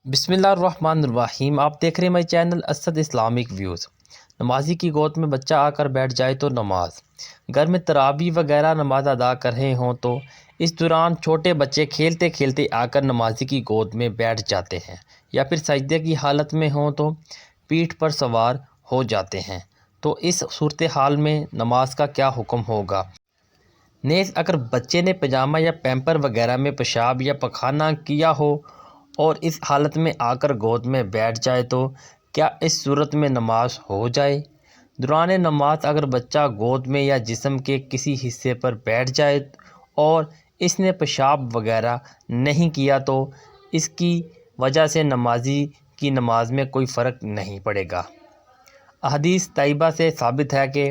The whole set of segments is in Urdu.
بسم اللہ الرحمن الرحیم۔ آپ دیکھ رہے ہیں میرے چینل اسد اسلامک ویوز۔ نمازی کی گود میں بچہ آ کر بیٹھ جائے تو نماز، گھر میں تراویح وغیرہ نماز ادا کر رہے ہوں تو اس دوران چھوٹے بچے کھیلتے کھیلتے آ کر نمازی کی گود میں بیٹھ جاتے ہیں، یا پھر سجدے کی حالت میں ہوں تو پیٹھ پر سوار ہو جاتے ہیں، تو اس صورتحال میں نماز کا کیا حکم ہوگا؟ نیز اگر بچے نے پجامہ یا پیمپر وغیرہ میں پیشاب یا پخانہ کیا ہو اور اس حالت میں آ کر گود میں بیٹھ جائے تو کیا اس صورت میں نماز ہو جائے؟ دوران نماز اگر بچہ گود میں یا جسم کے کسی حصے پر بیٹھ جائے اور اس نے پیشاب وغیرہ نہیں کیا تو اس کی وجہ سے نمازی کی نماز میں کوئی فرق نہیں پڑے گا۔ احادیث طیبہ سے ثابت ہے کہ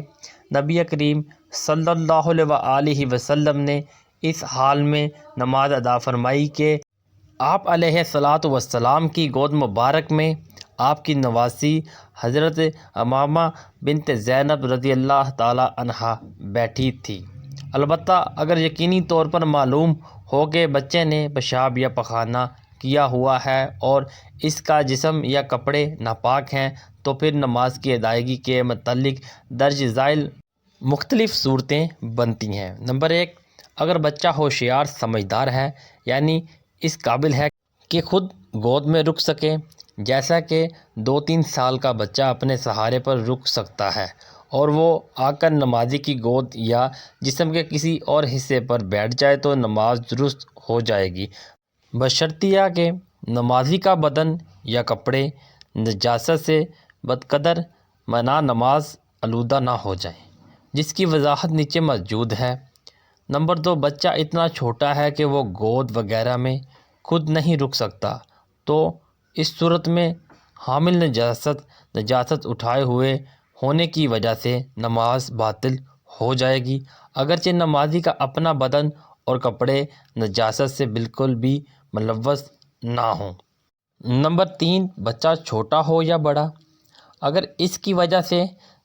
نبی کریم صلی اللہ علیہ وسلم نے اس حال میں نماز ادا فرمائی کہ آپ علیہ الصلاۃ والسلام کی گود مبارک میں آپ کی نواسی حضرت امامہ بنت زینب رضی اللہ تعالی عنہا بیٹھی تھی۔ البتہ اگر یقینی طور پر معلوم ہو کہ بچے نے پیشاب یا پخانہ کیا ہوا ہے اور اس کا جسم یا کپڑے ناپاک ہیں تو پھر نماز کی ادائیگی کے متعلق درج ذیل مختلف صورتیں بنتی ہیں۔ نمبر 1، اگر بچہ ہوشیار سمجھدار ہے، یعنی اس قابل ہے کہ خود گود میں رک سکے، جیسا کہ 2-3 سال کا بچہ اپنے سہارے پر رک سکتا ہے، اور وہ آ کر نمازی کی گود یا جسم کے کسی اور حصے پر بیٹھ جائے تو نماز درست ہو جائے گی، بشرطیہ کہ نمازی کا بدن یا کپڑے نجاست سے بقدر ناماز آلودہ نہ ہو جائیں، جس کی وضاحت نیچے موجود ہے۔ نمبر 2، بچہ اتنا چھوٹا ہے کہ وہ گود وغیرہ میں خود نہیں رک سکتا، تو اس صورت میں حامل نجاست اٹھائے ہوئے ہونے کی وجہ سے نماز باطل ہو جائے گی، اگرچہ نمازی کا اپنا بدن اور کپڑے نجاست سے بالکل بھی ملوث نہ ہوں۔ نمبر 3، بچہ چھوٹا ہو یا بڑا، اگر اس کی وجہ سے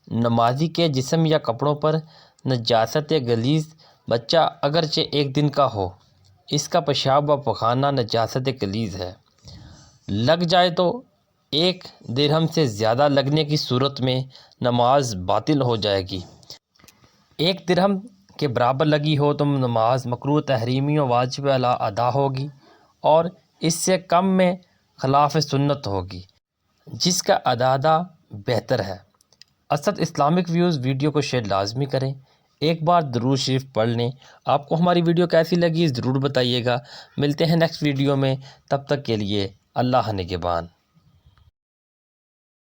نمازی کے جسم یا کپڑوں پر نجاست غلیظ، بچہ اگرچہ 1 دن کا ہو، اس کا پیشاب و پخانہ نجاست غلیظ ہے، لگ جائے تو 1 درہم سے زیادہ لگنے کی صورت میں نماز باطل ہو جائے گی۔ 1 درہم کے برابر لگی ہو تو نماز مکروہ تحریمی و واجب ادا ہوگی، اور اس سے کم میں خلاف سنت ہوگی، جس کا اعادہ بہتر ہے۔ اسد اسلامک ویوز ویڈیو کو شیئر لازمی کریں، ایک بار درود شریف پڑھ لیں۔ آپ کو ہماری ویڈیو کیسی لگی ضرور بتائیے گا۔ ملتے ہیں نیکسٹ ویڈیو میں، تب تک کے لیے اللہ نگہبان۔